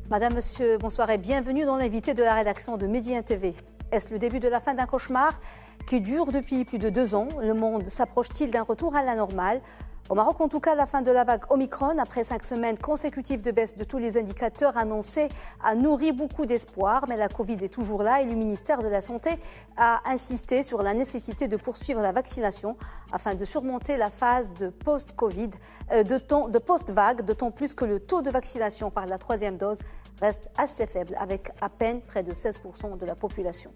Madame, Monsieur, bonsoir et bienvenue dans l'invité de la rédaction de Média TV. Est-ce le début de la fin d'un cauchemar qui dure depuis plus de 2 ans? Le monde s'approche-t-il d'un retour à la normale? Au Maroc, en tout cas, la fin de la vague Omicron, après 5 semaines consécutives de baisse de tous les indicateurs annoncés, a nourri beaucoup d'espoir. Mais la Covid est toujours là et le ministère de la Santé a insisté sur la nécessité de poursuivre la vaccination afin de surmonter la phase de post-Covid, de post-vague, d'autant plus que le taux de vaccination par la 3e dose reste assez faible, avec à peine près de 16% de la population.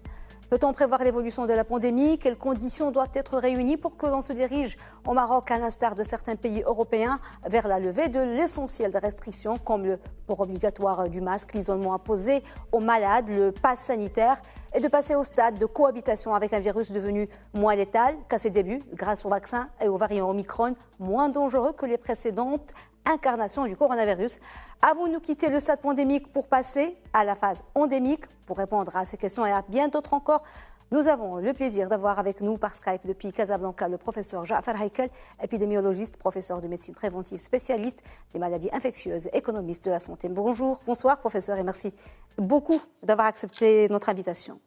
Peut-on prévoir l'évolution de la pandémie? Quelles conditions doivent être réunies pour que l'on se dirige au Maroc, à l'instar de certains pays européens, vers la levée de l'essentiel des restrictions, comme le port obligatoire du masque, l'isolement imposé aux malades, le pass sanitaire, et de passer au stade de cohabitation avec un virus devenu moins létal qu'à ses débuts, grâce au vaccin et aux variants Omicron, moins dangereux que les précédentes incarnations du coronavirus. Avons-nous quitté le stade pandémique pour passer à la phase endémique? Pour répondre à ces questions et à bien d'autres encore, nous avons le plaisir d'avoir avec nous par Skype depuis Casablanca le professeur Ja'far Haïkel, épidémiologiste, professeur de médecine préventive, spécialiste des maladies infectieuses, économiste de la santé. Bonsoir professeur et merci beaucoup d'avoir accepté notre invitation.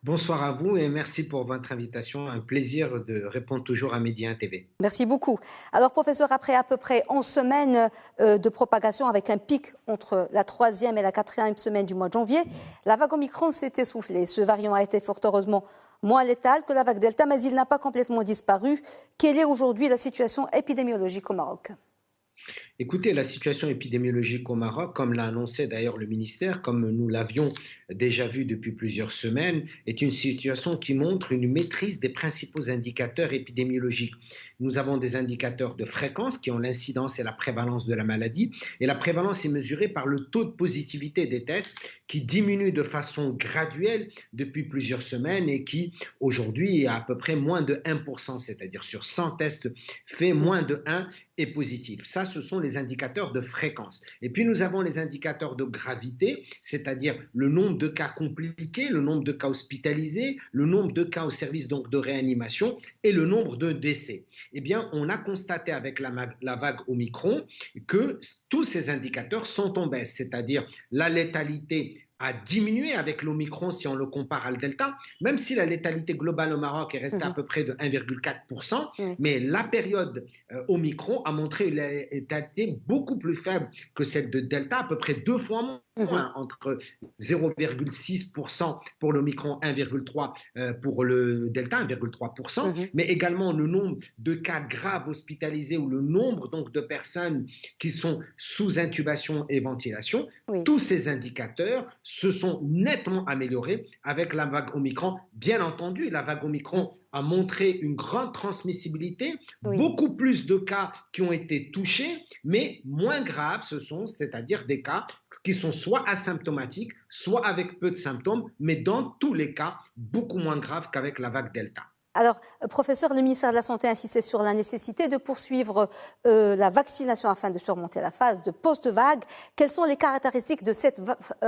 Bonsoir à vous et merci pour votre invitation. Un plaisir de répondre toujours à Média TV. Merci beaucoup. Alors, professeur, après à peu près 11 semaines de propagation avec un pic entre la 3e et la 4e semaine du mois de janvier, la vague Omicron s'est essoufflée. Ce variant a été fort heureusement moins létal que la vague Delta, mais il n'a pas complètement disparu. Quelle est aujourd'hui la situation épidémiologique au Maroc ? Écoutez, la situation épidémiologique au Maroc, comme l'a annoncé d'ailleurs le ministère, comme nous l'avions déjà vu depuis plusieurs semaines, est une situation qui montre une maîtrise des principaux indicateurs épidémiologiques. Nous avons des indicateurs de fréquence qui ont l'incidence et la prévalence de la maladie. Et la prévalence est mesurée par le taux de positivité des tests qui diminue de façon graduelle depuis plusieurs semaines et qui aujourd'hui est à peu près moins de 1%, c'est-à-dire sur 100 tests faits, moins de 1 est positif. Ça, ce sont les indicateurs de fréquence. Et puis nous avons les indicateurs de gravité, c'est-à-dire le nombre de cas compliqués, le nombre de cas hospitalisés, le nombre de cas au service donc de réanimation et le nombre de décès. Eh bien, on a constaté avec la vague Omicron que tous ces indicateurs sont en baisse, c'est-à-dire la létalité a diminué avec l'Omicron si on le compare à le Delta, même si la létalité globale au Maroc est restée à peu près de 1,4%, mais la période Omicron a montré une létalité beaucoup plus faible que celle de Delta, à peu près 2 fois moins. Entre 0,6% pour l'Omicron, 1,3% pour le Delta, 1,3%, mais également le nombre de cas graves hospitalisés ou le nombre donc de personnes qui sont sous intubation et ventilation. Tous ces indicateurs se sont nettement améliorés avec la vague Omicron. Bien entendu, la vague Omicron a montré une grande transmissibilité, beaucoup plus de cas qui ont été touchés, mais moins graves, c'est-à-dire des cas qui sont soit asymptomatiques, soit avec peu de symptômes, mais dans tous les cas, beaucoup moins graves qu'avec la vague Delta. Alors, professeur, le ministère de la Santé a insisté sur la nécessité de poursuivre la vaccination afin de surmonter la phase de post-vague. Quelles sont les caractéristiques de cette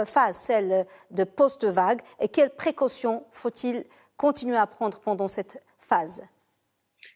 phase, celle de post-vague, et quelles précautions faut-il continuer à prendre pendant cette phase ?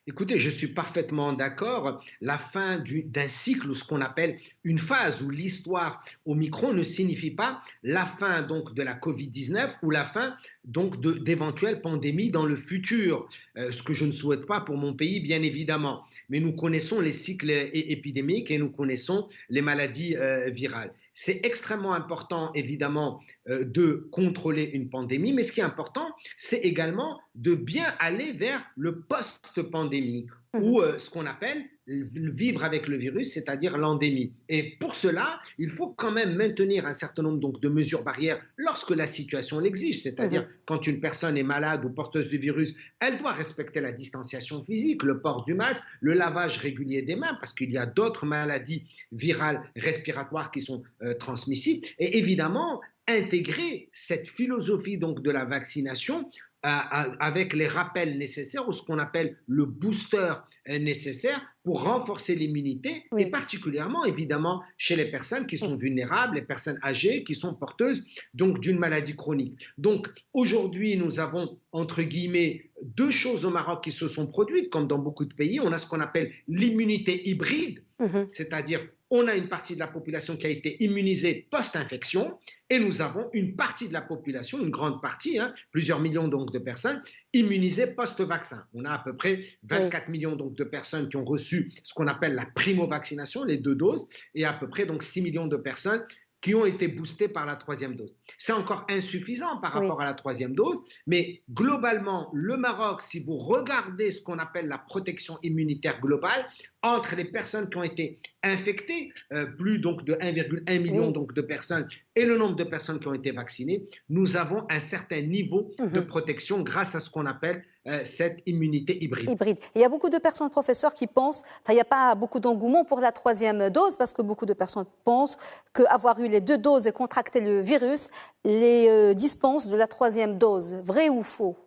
Écoutez, je suis parfaitement d'accord. La fin d'un cycle, ou ce qu'on appelle une phase où l'histoire Omicron ne signifie pas la fin donc de la Covid-19 ou la fin donc d'éventuelles pandémies dans le futur, ce que je ne souhaite pas pour mon pays, bien évidemment. Mais nous connaissons les cycles épidémiques et nous connaissons les maladies virales. C'est extrêmement important, évidemment, de contrôler une pandémie, mais ce qui est important, c'est également de bien aller vers le post-pandémie, ou ce qu'on appelle vivre avec le virus, c'est-à-dire l'endémie. Et pour cela, il faut quand même maintenir un certain nombre donc, de mesures barrières lorsque la situation l'exige, c'est-à-dire quand une personne est malade ou porteuse du virus, elle doit respecter la distanciation physique, le port du masque, le lavage régulier des mains, parce qu'il y a d'autres maladies virales respiratoires qui sont transmissibles, et évidemment, intégrer cette philosophie donc, de la vaccination avec les rappels nécessaires ou ce qu'on appelle le booster nécessaire pour renforcer l'immunité et particulièrement évidemment chez les personnes qui sont vulnérables, les personnes âgées qui sont porteuses donc d'une maladie chronique. Donc aujourd'hui nous avons entre guillemets 2 choses au Maroc qui se sont produites comme dans beaucoup de pays. On a ce qu'on appelle l'immunité hybride. C'est-à-dire, on a une partie de la population qui a été immunisée post-infection et nous avons une partie de la population, une grande partie, plusieurs millions donc de personnes, immunisées post-vaccin. On a à peu près 24 millions donc de personnes qui ont reçu ce qu'on appelle la primo-vaccination, les 2 doses, et à peu près donc 6 millions de personnes qui ont été boostées par la 3e dose. C'est encore insuffisant par rapport à la 3e dose, mais globalement, le Maroc, si vous regardez ce qu'on appelle la protection immunitaire globale, entre les personnes qui ont été infectées, plus donc de 1,1 million donc de personnes, et le nombre de personnes qui ont été vaccinées, nous avons un certain niveau de protection grâce à ce qu'on appelle cette immunité hybride. Il y a beaucoup de personnes, professeurs, qui pensent, il n'y a pas beaucoup d'engouement pour la 3e dose parce que beaucoup de personnes pensent qu'avoir eu les 2 doses et contracter le virus les dispense de la 3e dose. Vrai ou faux?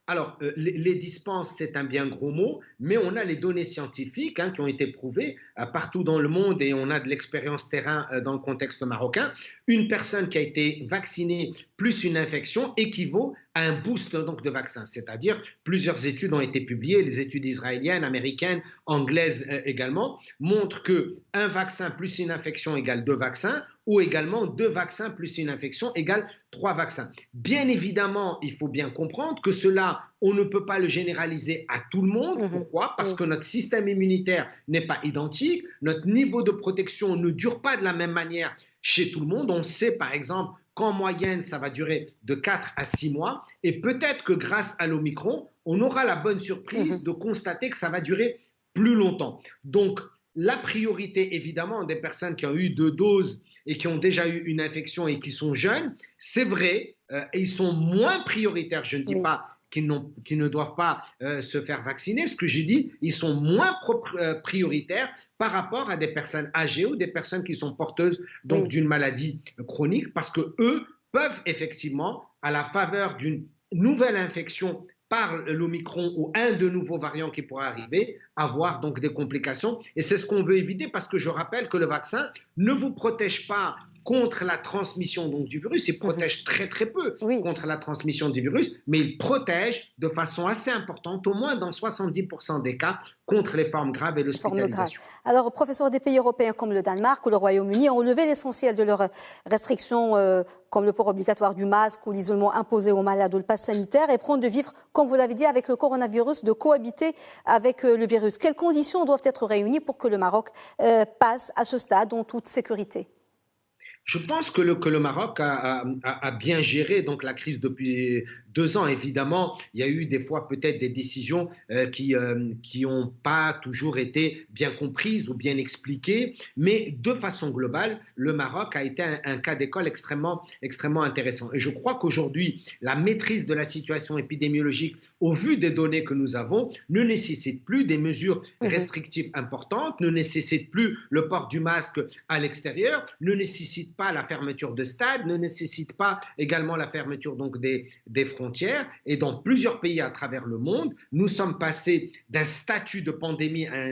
Alors, les dispenses, c'est un bien gros mot, mais on a les données scientifiques qui ont été prouvées partout dans le monde et on a de l'expérience terrain dans le contexte marocain. Une personne qui a été vaccinée plus une infection équivaut à un boost donc, de vaccin, c'est-à-dire plusieurs études ont été publiées, les études israéliennes, américaines, anglaises également, montrent qu'un vaccin plus une infection égale 2 vaccins, ou également 2 vaccins plus une infection égale 3 vaccins. Bien évidemment, il faut bien comprendre que cela, on ne peut pas le généraliser à tout le monde. Pourquoi? Parce que notre système immunitaire n'est pas identique, notre niveau de protection ne dure pas de la même manière chez tout le monde. On sait par exemple qu'en moyenne, ça va durer de 4 à 6 mois et peut-être que grâce à l'Omicron, on aura la bonne surprise de constater que ça va durer plus longtemps. Donc, la priorité évidemment des personnes qui ont eu 2 doses et qui ont déjà eu une infection et qui sont jeunes, c'est vrai, et ils sont moins prioritaires, je ne dis pas qu'ils ne doivent pas se faire vacciner, ce que j'ai dit, ils sont moins prioritaires par rapport à des personnes âgées ou des personnes qui sont porteuses donc d'une maladie chronique, parce que eux peuvent effectivement, à la faveur d'une nouvelle infection par l'Omicron ou un de nouveaux variants qui pourraient arriver, avoir donc des complications. Et c'est ce qu'on veut éviter parce que je rappelle que le vaccin ne vous protège pas contre la transmission donc, du virus, il protège très très peu contre la transmission du virus, mais il protège de façon assez importante, au moins dans 70% des cas, contre les formes graves et l'hospitalisation. Alors, professeur, des pays européens comme le Danemark ou le Royaume-Uni ont levé l'essentiel de leurs restrictions comme le port obligatoire du masque ou l'isolement imposé aux malades ou le pass sanitaire et prônent de vivre, comme vous l'avez dit, avec le coronavirus, de cohabiter avec le virus. Quelles conditions doivent être réunies pour que le Maroc passe à ce stade en toute sécurité? Je pense que le Maroc a bien géré donc, la crise depuis 2 ans. Évidemment, il y a eu des fois peut-être des décisions qui n'ont pas toujours été bien comprises ou bien expliquées, mais de façon globale, le Maroc a été un cas d'école extrêmement intéressant. Et je crois qu'aujourd'hui, la maîtrise de la situation épidémiologique, au vu des données que nous avons, ne nécessite plus des mesures restrictives importantes, ne nécessite plus le port du masque à l'extérieur, ne nécessite pas la fermeture de stades, ne nécessite pas également la fermeture donc des frontières. Et dans plusieurs pays à travers le monde, nous sommes passés d'un statut de pandémie à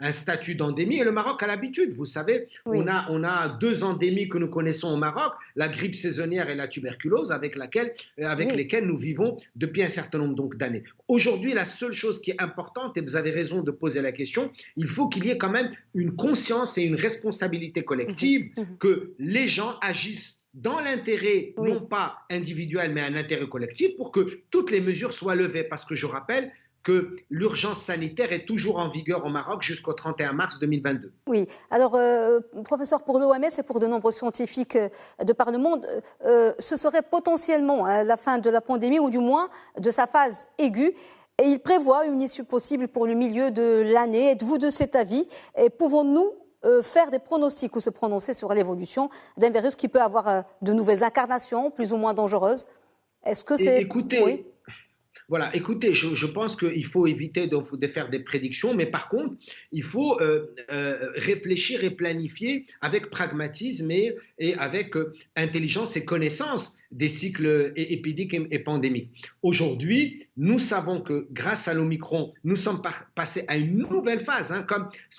un statut d'endémie. Et le Maroc a l'habitude, vous savez, on a 2 endémies que nous connaissons au Maroc, la grippe saisonnière et la tuberculose, avec lesquelles nous vivons depuis un certain nombre donc, d'années. Aujourd'hui, la seule chose qui est importante, et vous avez raison de poser la question, il faut qu'il y ait quand même une conscience et une responsabilité collective que les gens agissent dans l'intérêt, non pas individuel, mais un intérêt collectif pour que toutes les mesures soient levées. Parce que je rappelle que l'urgence sanitaire est toujours en vigueur au Maroc jusqu'au 31 mars 2022. Oui. Alors, professeur, pour l'OMS et pour de nombreux scientifiques de par le monde, ce serait potentiellement la fin de la pandémie ou du moins de sa phase aiguë. Et il prévoit une issue possible pour le milieu de l'année. Êtes-vous de cet avis? Et pouvons-nous faire des pronostics ou se prononcer sur l'évolution d'un virus qui peut avoir de nouvelles incarnations plus ou moins dangereuses? Est-ce que c'est... Écoutez, voilà, écoutez, je pense qu'il faut éviter de faire des prédictions, mais par contre, il faut réfléchir et planifier avec pragmatisme et avec intelligence et connaissance des cycles épidémiques et pandémiques. Aujourd'hui, nous savons que grâce à l'Omicron, nous sommes passés à une nouvelle phase,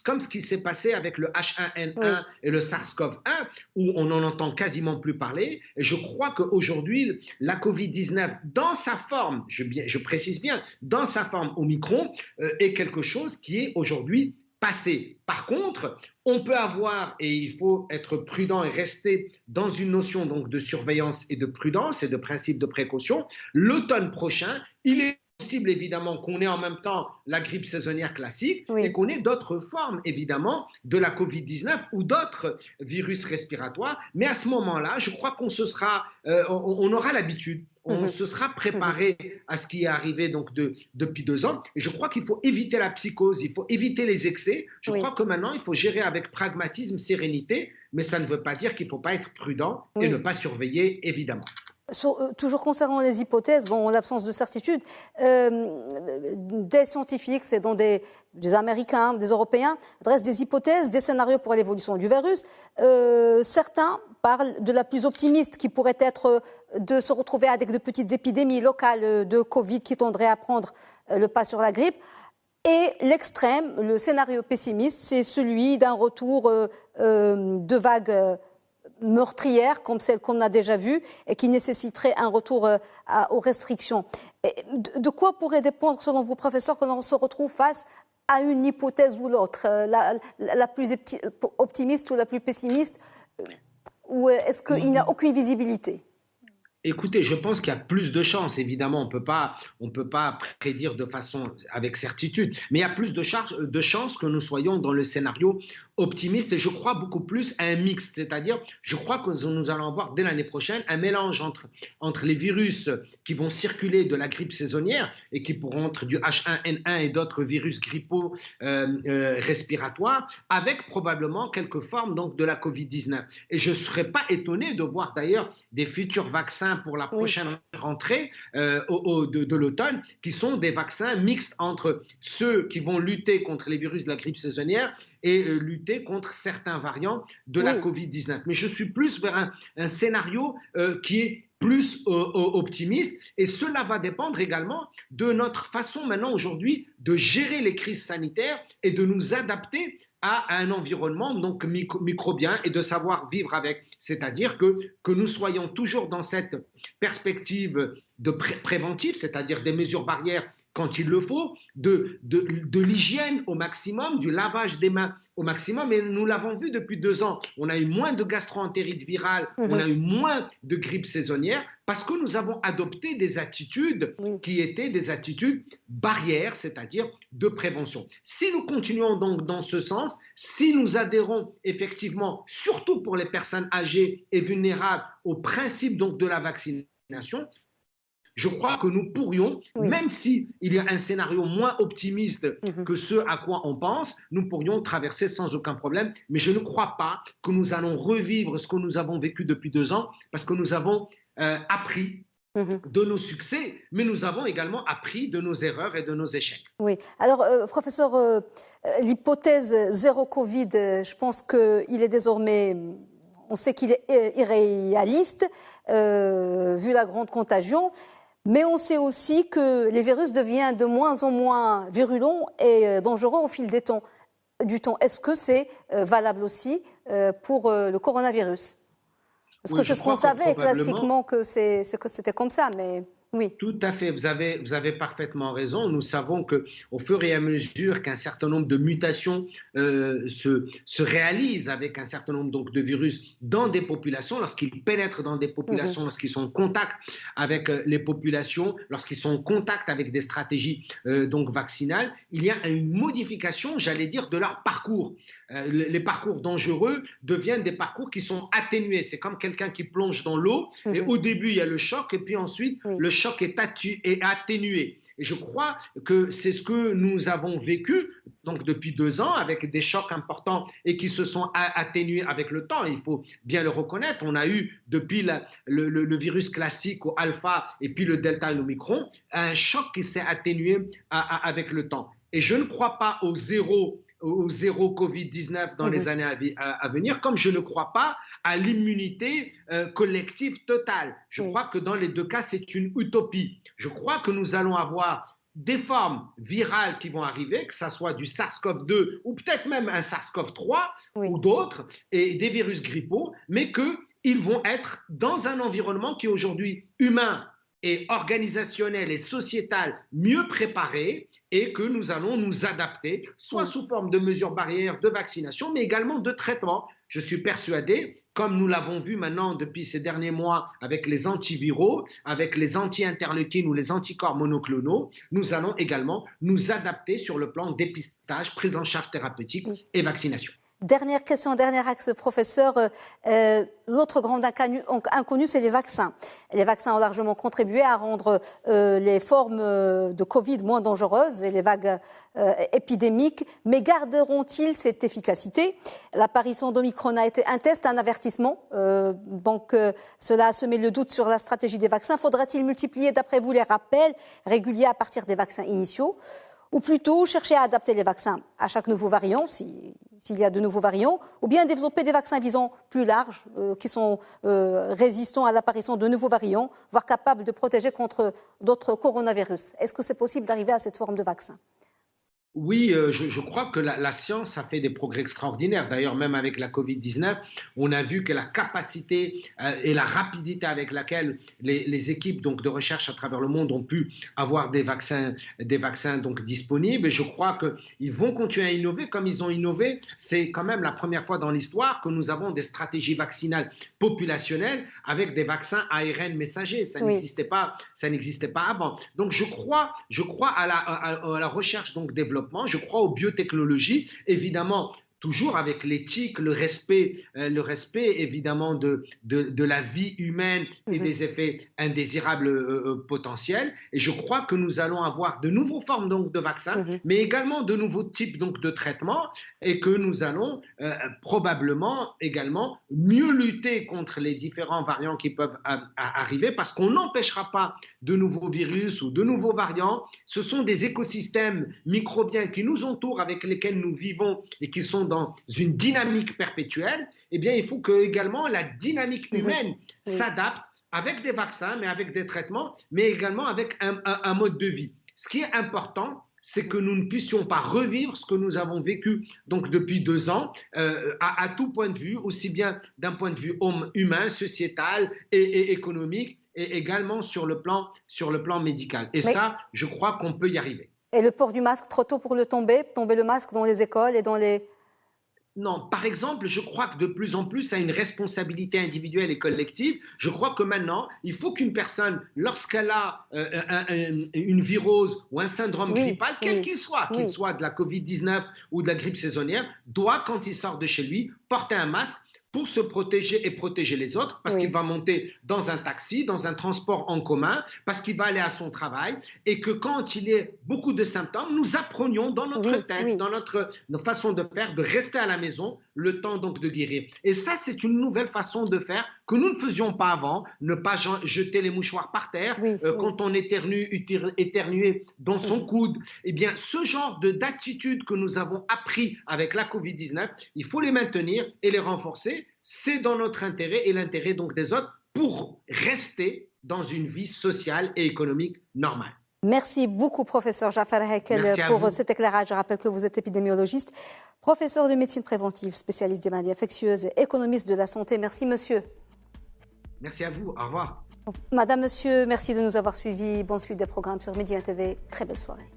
comme ce qui s'est passé avec le H1N1 et le SARS-CoV-1, où on n'en entend quasiment plus parler. Et je crois qu'aujourd'hui, la Covid-19, dans sa forme, je précise bien, dans sa forme Omicron, est quelque chose qui est aujourd'hui passer. Par contre, on peut avoir, et il faut être prudent et rester dans une notion donc de surveillance et de prudence et de principe de précaution. L'automne prochain, il est possible évidemment qu'on ait en même temps la grippe saisonnière classique et qu'on ait d'autres formes évidemment de la Covid-19 ou d'autres virus respiratoires. Mais à ce moment-là, je crois on aura l'habitude. On se sera préparé à ce qui est arrivé donc depuis 2 ans. Et je crois qu'il faut éviter la psychose, il faut éviter les excès. Je crois que maintenant, il faut gérer avec pragmatisme, sérénité, mais ça ne veut pas dire qu'il ne faut pas être prudent et ne pas surveiller, évidemment. Toujours concernant les hypothèses, en l'absence de certitude, des scientifiques, c'est dont des Américains, des Européens, dressent des hypothèses, des scénarios pour l'évolution du virus. Certains parlent de la plus optimiste qui pourrait être de se retrouver avec de petites épidémies locales de Covid qui tendraient à prendre le pas sur la grippe. Et l'extrême, le scénario pessimiste, c'est celui d'un retour de vagues meurtrières comme celle qu'on a déjà vue et qui nécessiterait un retour aux restrictions. Et de quoi pourrait dépendre, selon vous, professeur, que l'on se retrouve face à une hypothèse ou l'autre, la plus optimiste ou la plus pessimiste, ou est-ce qu'il n'y a aucune visibilité ? Écoutez, je pense qu'il y a plus de chances. Évidemment, on peut pas prédire de façon avec certitude, mais il y a plus de chances que nous soyons dans le scénario optimiste. Et je crois beaucoup plus à un mix, c'est-à-dire, je crois que nous allons avoir dès l'année prochaine un mélange entre les virus qui vont circuler de la grippe saisonnière et qui pourront être du H1N1 et d'autres virus grippaux respiratoires, avec probablement quelques formes donc de la Covid-19. Et je ne serais pas étonné de voir d'ailleurs des futurs vaccins pour la prochaine rentrée de l'automne, qui sont des vaccins mixtes entre ceux qui vont lutter contre les virus de la grippe saisonnière et lutter contre certains variants de la Covid-19. Mais je suis plus vers un scénario qui est plus optimiste, et cela va dépendre également de notre façon maintenant aujourd'hui de gérer les crises sanitaires et de nous adapter à un environnement donc microbien et de savoir vivre avec. C'est-à-dire que nous soyons toujours dans cette perspective de préventive, c'est-à-dire des mesures barrières quand il le faut, de l'hygiène au maximum, du lavage des mains au maximum. Et nous l'avons vu depuis 2 ans. On a eu moins de gastro-entérite virale, on a eu moins de grippe saisonnière parce que nous avons adopté des attitudes qui étaient des attitudes barrières, c'est-à-dire de prévention. Si nous continuons donc dans ce sens, si nous adhérons effectivement, surtout pour les personnes âgées et vulnérables, au principe donc de la vaccination, je crois que nous pourrions, même s'il y a un scénario moins optimiste que ce à quoi on pense, nous pourrions traverser sans aucun problème. Mais je ne crois pas que nous allons revivre ce que nous avons vécu depuis 2 ans, parce que nous avons appris de nos succès, mais nous avons également appris de nos erreurs et de nos échecs. Oui. Alors, professeur, l'hypothèse zéro Covid, je pense qu'il est désormais... On sait qu'il est irréaliste, vu la grande contagion. Mais on sait aussi que les virus deviennent de moins en moins virulents et dangereux au fil du temps. Est-ce que c'est valable aussi pour le coronavirus ? Parce que c'est ce qu'on savait classiquement que c'était comme ça, mais oui. Tout à fait, vous avez parfaitement raison. Nous savons qu'au fur et à mesure qu'un certain nombre de mutations se réalisent avec un certain nombre donc, de virus dans des populations, lorsqu'ils pénètrent dans des populations, lorsqu'ils sont en contact avec les populations, lorsqu'ils sont en contact avec des stratégies donc vaccinales, il y a une modification, j'allais dire, de leur parcours. Les parcours dangereux deviennent des parcours qui sont atténués. C'est comme quelqu'un qui plonge dans l'eau et au début il y a le choc et puis ensuite le choc est atténué. Et je crois que c'est ce que nous avons vécu donc depuis 2 ans avec des chocs importants et qui se sont atténués avec le temps. Il faut bien le reconnaître. On a eu depuis le virus classique au alpha et puis le delta et l'omicron un choc qui s'est atténué avec le temps. Et je ne crois pas au zéro Covid-19 dans les années à venir, comme je ne crois pas à l'immunité collective totale. Je crois que dans les 2 cas, c'est une utopie. Je crois que nous allons avoir des formes virales qui vont arriver, que ce soit du SARS-CoV-2 ou peut-être même un SARS-CoV-3 ou d'autres, et des virus grippaux, mais qu'ils vont être dans un environnement qui est aujourd'hui humain et organisationnel et sociétal mieux préparé et que nous allons nous adapter, soit sous forme de mesures barrières, de vaccination, mais également de traitement. Je suis persuadé, comme nous l'avons vu maintenant depuis ces derniers mois avec les antiviraux, avec les anti-interleukines ou les anticorps monoclonaux, nous allons également nous adapter sur le plan dépistage, prise en charge thérapeutique et vaccination. Dernière question, dernier axe, professeur. L'autre grande inconnue, c'est les vaccins. Les vaccins ont largement contribué à rendre les formes de Covid moins dangereuses et les vagues épidémiques. Mais garderont-ils cette efficacité? L'apparition d'Omicron a été un test, un avertissement. Donc, cela a semé le doute sur la stratégie des vaccins. Faudra-t-il multiplier, d'après vous, les rappels réguliers à partir des vaccins initiaux? Ou plutôt chercher à adapter les vaccins à chaque nouveau variant, s'il y a de nouveaux variants, ou bien développer des vaccins visant plus larges, qui sont résistants à l'apparition de nouveaux variants, voire capables de protéger contre d'autres coronavirus. Est-ce que c'est possible d'arriver à cette forme de vaccin? Oui, je crois que la science a fait des progrès extraordinaires. D'ailleurs, même avec la Covid-19, on a vu que la capacité et la rapidité avec laquelle les équipes donc, de recherche à travers le monde ont pu avoir des vaccins donc, disponibles. Et je crois qu'ils vont continuer à innover comme ils ont innové. C'est quand même la première fois dans l'histoire que nous avons des stratégies vaccinales populationnelles avec des vaccins ARN messagers. Ça n'existait pas avant. Donc, je crois à la recherche donc développement. Je crois aux biotechnologies, évidemment, toujours avec l'éthique, le respect évidemment de la vie humaine et des effets indésirables potentiels. Et je crois que nous allons avoir de nouvelles formes donc, de vaccins, mais également de nouveaux types donc, de traitements et que nous allons probablement également mieux lutter contre les différents variants qui peuvent arriver parce qu'on n'empêchera pas de nouveaux virus ou de nouveaux variants. Ce sont des écosystèmes microbiens qui nous entourent, avec lesquels nous vivons et qui sont dans une dynamique perpétuelle. Eh bien, il faut que également la dynamique humaine s'adapte avec des vaccins, mais avec des traitements, mais également avec un mode de vie. Ce qui est important, c'est que nous ne puissions pas revivre ce que nous avons vécu donc depuis 2 ans à tout point de vue, aussi bien d'un point de vue humain, sociétal et économique, et également sur le plan médical. Et ça, je crois qu'on peut y arriver. Et le port du masque, trop tôt pour tomber le masque dans les écoles et dans les... Non, par exemple, je crois que de plus en plus, ça a une responsabilité individuelle et collective. Je crois que maintenant, il faut qu'une personne, lorsqu'elle a une virose ou un syndrome grippal, quel qu'il soit de la Covid-19 ou de la grippe saisonnière, doit, quand il sort de chez lui, porter un masque pour se protéger et protéger les autres, parce qu'il va monter dans un taxi, dans un transport en commun, parce qu'il va aller à son travail, et que quand il y a beaucoup de symptômes, nous apprenions dans notre tête, dans notre façon de faire, de rester à la maison le temps donc de guérir. Et ça, c'est une nouvelle façon de faire que nous ne faisions pas avant, ne pas jeter les mouchoirs par terre, quand on éternuer dans son coude. Eh bien, ce genre d'attitude que nous avons appris avec la Covid-19, il faut les maintenir et les renforcer. C'est dans notre intérêt et l'intérêt donc des autres pour rester dans une vie sociale et économique normale. Merci beaucoup, professeur Jafar Hakel, pour cet éclairage. Je rappelle que vous êtes épidémiologiste, professeur de médecine préventive, spécialiste des maladies infectieuses et économiste de la santé. Merci, monsieur. Merci à vous. Au revoir. Madame, monsieur, merci de nous avoir suivis. Bonne suite des programmes sur Média TV. Très belle soirée.